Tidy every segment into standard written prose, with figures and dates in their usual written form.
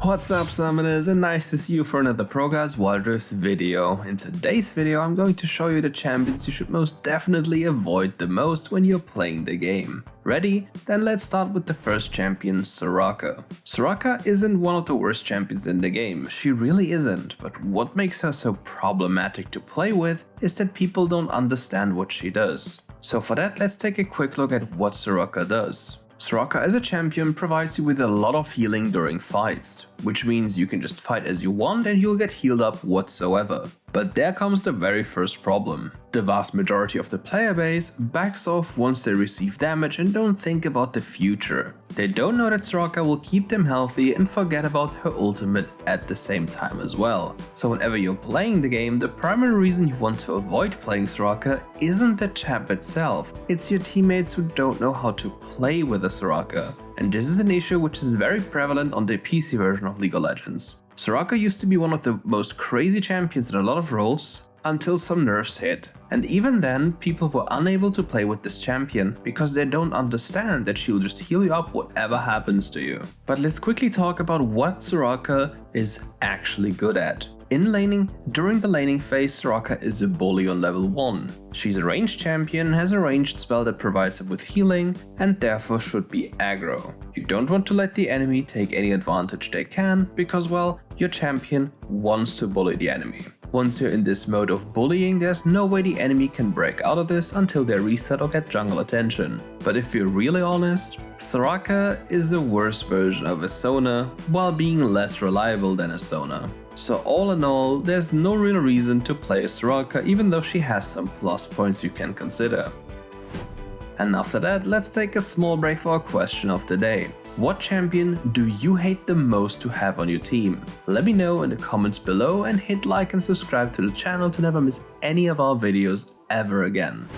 What's up, summoners, and nice to see you for another ProGuides Wild Rift video. In today's video I'm going to show you the champions you should most definitely avoid the most when you're playing the game. Ready? Then let's start with the first champion, Soraka. Soraka isn't one of the worst champions in the game, she really isn't, but what makes her so problematic to play with is that people don't understand what she does. So for that, let's take a quick look at what Soraka does. Soraka as a champion provides you with a lot of healing during fights, which means you can just fight as you want and you'll get healed up whatsoever. But there comes the very first problem. The vast majority of the player base backs off once they receive damage and don't think about the future. They don't know that Soraka will keep them healthy and forget about her ultimate at the same time as well. So whenever you're playing the game, the primary reason you want to avoid playing Soraka isn't the champ itself, it's your teammates who don't know how to play with a Soraka. And this is an issue which is very prevalent on the PC version of League of Legends. Soraka used to be one of the most crazy champions in a lot of roles until some nerfs hit. And even then, people were unable to play with this champion because they don't understand that she'll just heal you up whatever happens to you. But let's quickly talk about what Soraka is actually good at. In laning, during the laning phase, Soraka is a bully on level 1. She's a ranged champion, has a ranged spell that provides her with healing, and therefore should be aggro. You don't want to let the enemy take any advantage they can, because well, your champion wants to bully the enemy. Once you're in this mode of bullying, there's no way the enemy can break out of this until they reset or get jungle attention. But if you're really honest, Soraka is a worse version of a Sona, while being less reliable than a Sona. So all in all, there's no real reason to play Soraka, even though she has some plus points you can consider. And after that, let's take a small break for our question of the day. What champion do you hate the most to have on your team? Let me know in the comments below and hit like and subscribe to the channel to never miss any of our videos ever again.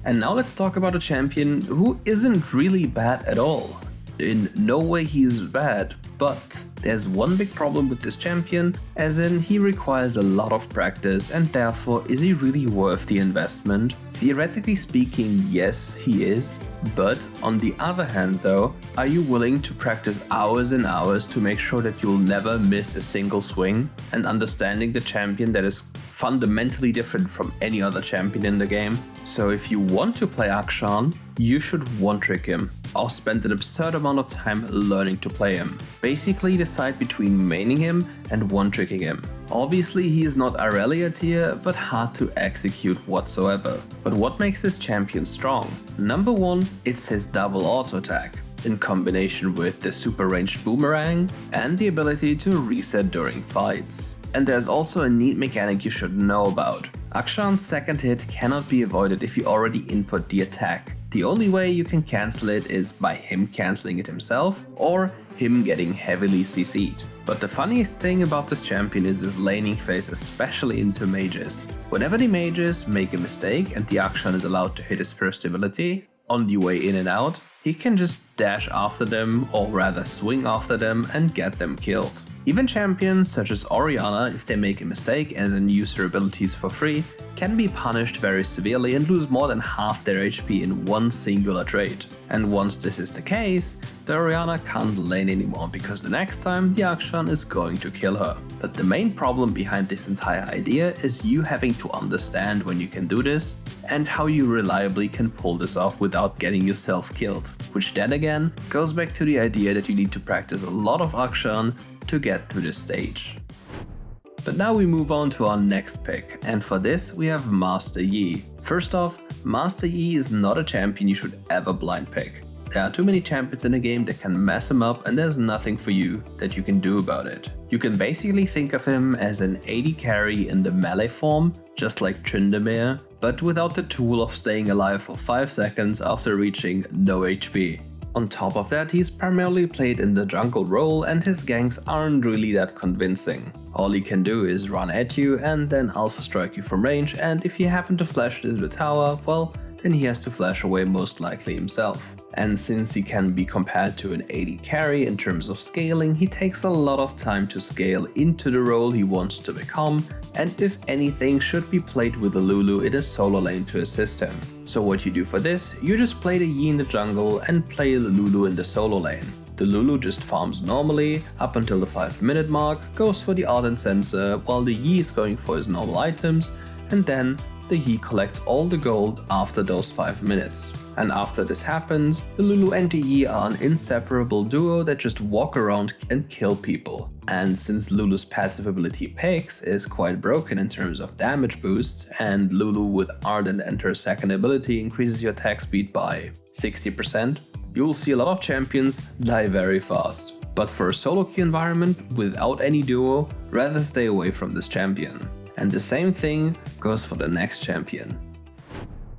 And now let's talk about a champion who isn't really bad at all. In no way he is bad, but there's one big problem with this champion, as in he requires a lot of practice, and therefore is he really worth the investment? Theoretically speaking, yes, he is. But on the other hand though, are you willing to practice hours and hours to make sure that you'll never miss a single swing? And understanding the champion that is fundamentally different from any other champion in the game? So if you want to play Akshan, you should one-trick him, or spend an absurd amount of time learning to play him. Basically decide between maining him and one-tricking him. Obviously he is not Aurelia tier, but hard to execute whatsoever. But what makes this champion strong? Number 1, it's his double auto attack, in combination with the super ranged boomerang and the ability to reset during fights. And there's also a neat mechanic you should know about. Akshan's second hit cannot be avoided if you already input the attack. The only way you can cancel it is by him cancelling it himself or him getting heavily CC'd. But the funniest thing about this champion is his laning phase, especially into mages. Whenever the mages make a mistake and the Akshan is allowed to hit his first ability, on the way in and out, he can just dash after them, or rather swing after them, and get them killed. Even champions such as Orianna, if they make a mistake and then use their abilities for free, can be punished very severely and lose more than half their HP in one singular trade. And once this is the case, the Orianna can't lane anymore because the next time the Akshan is going to kill her. But the main problem behind this entire idea is you having to understand when you can do this and how you reliably can pull this off without getting yourself killed. Which then again goes back to the idea that you need to practice a lot of Akshan to get to this stage. But now we move on to our next pick, and for this we have Master Yi. First off, Master Yi is not a champion you should ever blind pick. There are too many champions in the game that can mess him up, and there's nothing for you that you can do about it. You can basically think of him as an AD carry in the melee form, just like Tryndamere, but without the tool of staying alive for 5 seconds after reaching no HP. On top of that, he's primarily played in the jungle role and his ganks aren't really that convincing. All he can do is run at you and then alpha strike you from range, and if you happen to flash into the tower, well, then he has to flash away most likely himself. And since he can be compared to an AD carry in terms of scaling, he takes a lot of time to scale into the role he wants to become, and if anything should be played with a Lulu in a solo lane to assist him. So what you do for this, you just play the Yi in the jungle and play the Lulu in the solo lane. The The Lulu just farms normally up until the 5-minute mark, goes for the Ardent Sensor while the Yi is going for his normal items, and then the Yi collects all the gold after those 5 minutes. And after this happens, the Lulu and the Yi are an inseparable duo that just walk around and kill people. And since Lulu's passive ability Pix is quite broken in terms of damage boosts, and Lulu with Ardent and her second ability increases your attack speed by 60%, you'll see a lot of champions die very fast. But for a solo queue environment without any duo, rather stay away from this champion. And the same thing goes for the next champion.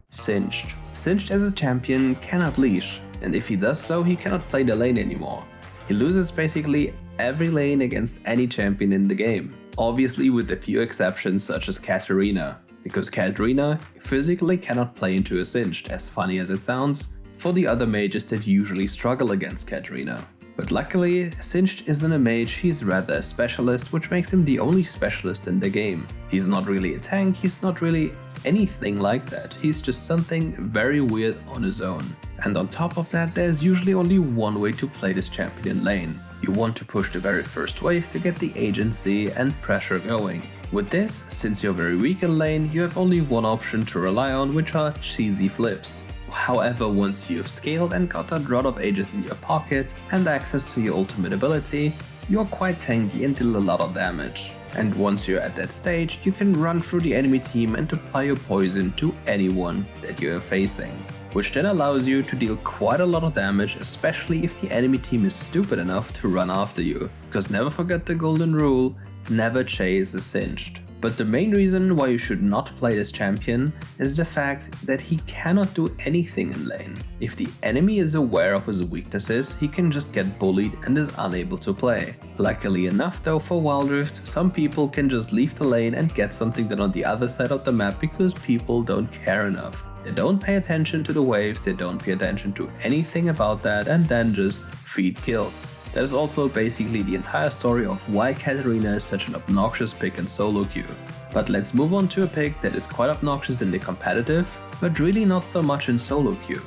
Singed. Singed as a champion cannot leash, and if he does so, he cannot play the lane anymore. He loses basically every lane against any champion in the game. Obviously with a few exceptions such as Katarina, because Katarina physically cannot play into a Singed, as funny as it sounds, for the other mages that usually struggle against Katarina. But luckily, Singed isn't a mage, he's rather a specialist, which makes him the only specialist in the game. He's not really a tank, he's not really anything like that, he's just something very weird on his own. And on top of that, there's usually only one way to play this champion in lane. You want to push the very first wave to get the agency and pressure going. With this, since you're very weak in lane, you have only one option to rely on, which are cheesy flips. However, once you've scaled and got a lot of Aegis in your pocket and access to your ultimate ability, you're quite tanky and deal a lot of damage. And once you're at that stage, you can run through the enemy team and apply your poison to anyone that you're facing, which then allows you to deal quite a lot of damage, especially if the enemy team is stupid enough to run after you. Because never forget the golden rule, never chase a Singed. But the main reason why you should not play this champion is the fact that he cannot do anything in lane. If the enemy is aware of his weaknesses, he can just get bullied and is unable to play. Luckily enough though for Wild Rift, some people can just leave the lane and get something done on the other side of the map because people don't care enough. They don't pay attention to the waves, they don't pay attention to anything about that, and then just feed kills. That is also basically the entire story of why Katarina is such an obnoxious pick in solo queue. But let's move on to a pick that is quite obnoxious in the competitive, but really not so much in solo queue.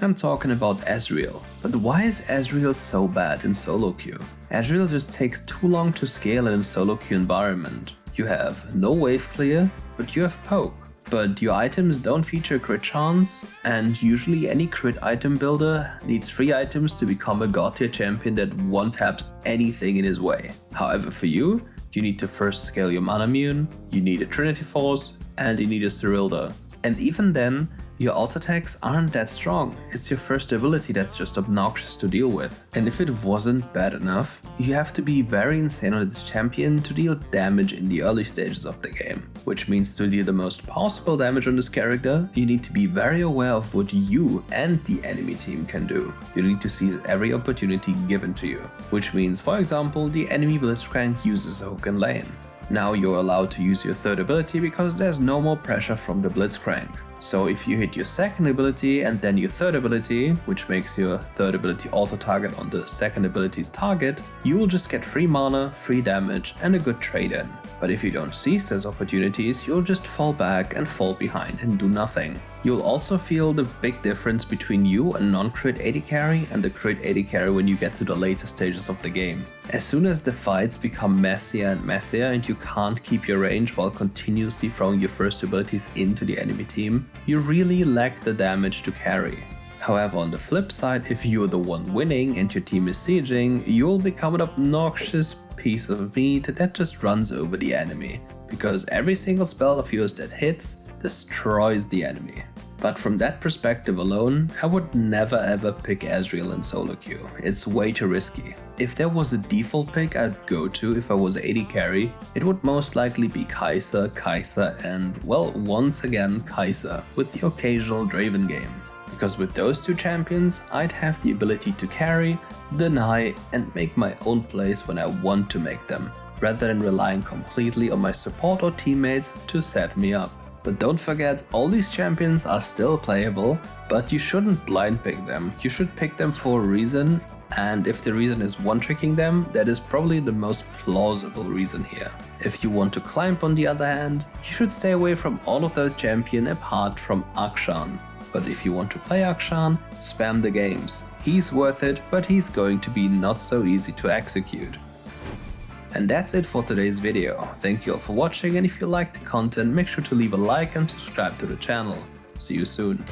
I'm talking about Ezreal. But why is Ezreal so bad in solo queue? Ezreal just takes too long to scale in a solo queue environment. You have no wave clear, but you have poke. But your items don't feature crit chance, and usually any crit item builder needs 3 items to become a god tier champion that one-taps anything in his way. However, for you, you need to first scale your mana immune, you need a Trinity Force, and you need a Cyrilda. And even then, your alt attacks aren't that strong, it's your first ability that's just obnoxious to deal with. And if it wasn't bad enough, you have to be very insane on this champion to deal damage in the early stages of the game. Which means to deal the most possible damage on this character, you need to be very aware of what you and the enemy team can do. You need to seize every opportunity given to you. Which means, for example, the enemy Blitzcrank uses a hook in lane. Now you're allowed to use your third ability because there's no more pressure from the Blitzcrank. So if you hit your second ability and then your third ability, which makes your third ability auto target on the second ability's target, you will just get free mana, free damage and a good trade in. But if you don't seize those opportunities, you'll just fall back and fall behind and do nothing. You'll also feel the big difference between you, a non-crit AD carry, and the crit AD carry when you get to the later stages of the game. As soon as the fights become messier and messier and you can't keep your range while continuously throwing your first abilities into the enemy team, you really lack the damage to carry. However, on the flip side, if you're the one winning and your team is sieging, you'll become an obnoxious piece of meat that just runs over the enemy, because every single spell of yours that hits destroys the enemy. But from that perspective alone, I would never ever pick Ezreal in solo queue, it's way too risky. If there was a default pick I'd go to if I was AD carry, it would most likely be Kai'Sa and, well, once again Kai'Sa, with the occasional Draven game. Because with those two champions, I'd have the ability to carry, deny and make my own plays when I want to make them, rather than relying completely on my support or teammates to set me up. But don't forget, all these champions are still playable, but you shouldn't blind pick them. You should pick them for a reason, and if the reason is one-tricking them, that is probably the most plausible reason here. If you want to climb on the other hand, you should stay away from all of those champions apart from Akshan. But if you want to play Akshan, spam the games. He's worth it, but he's going to be not so easy to execute. And that's it for today's video. Thank you all for watching, and if you liked the content, make sure to leave a like and subscribe to the channel. See you soon.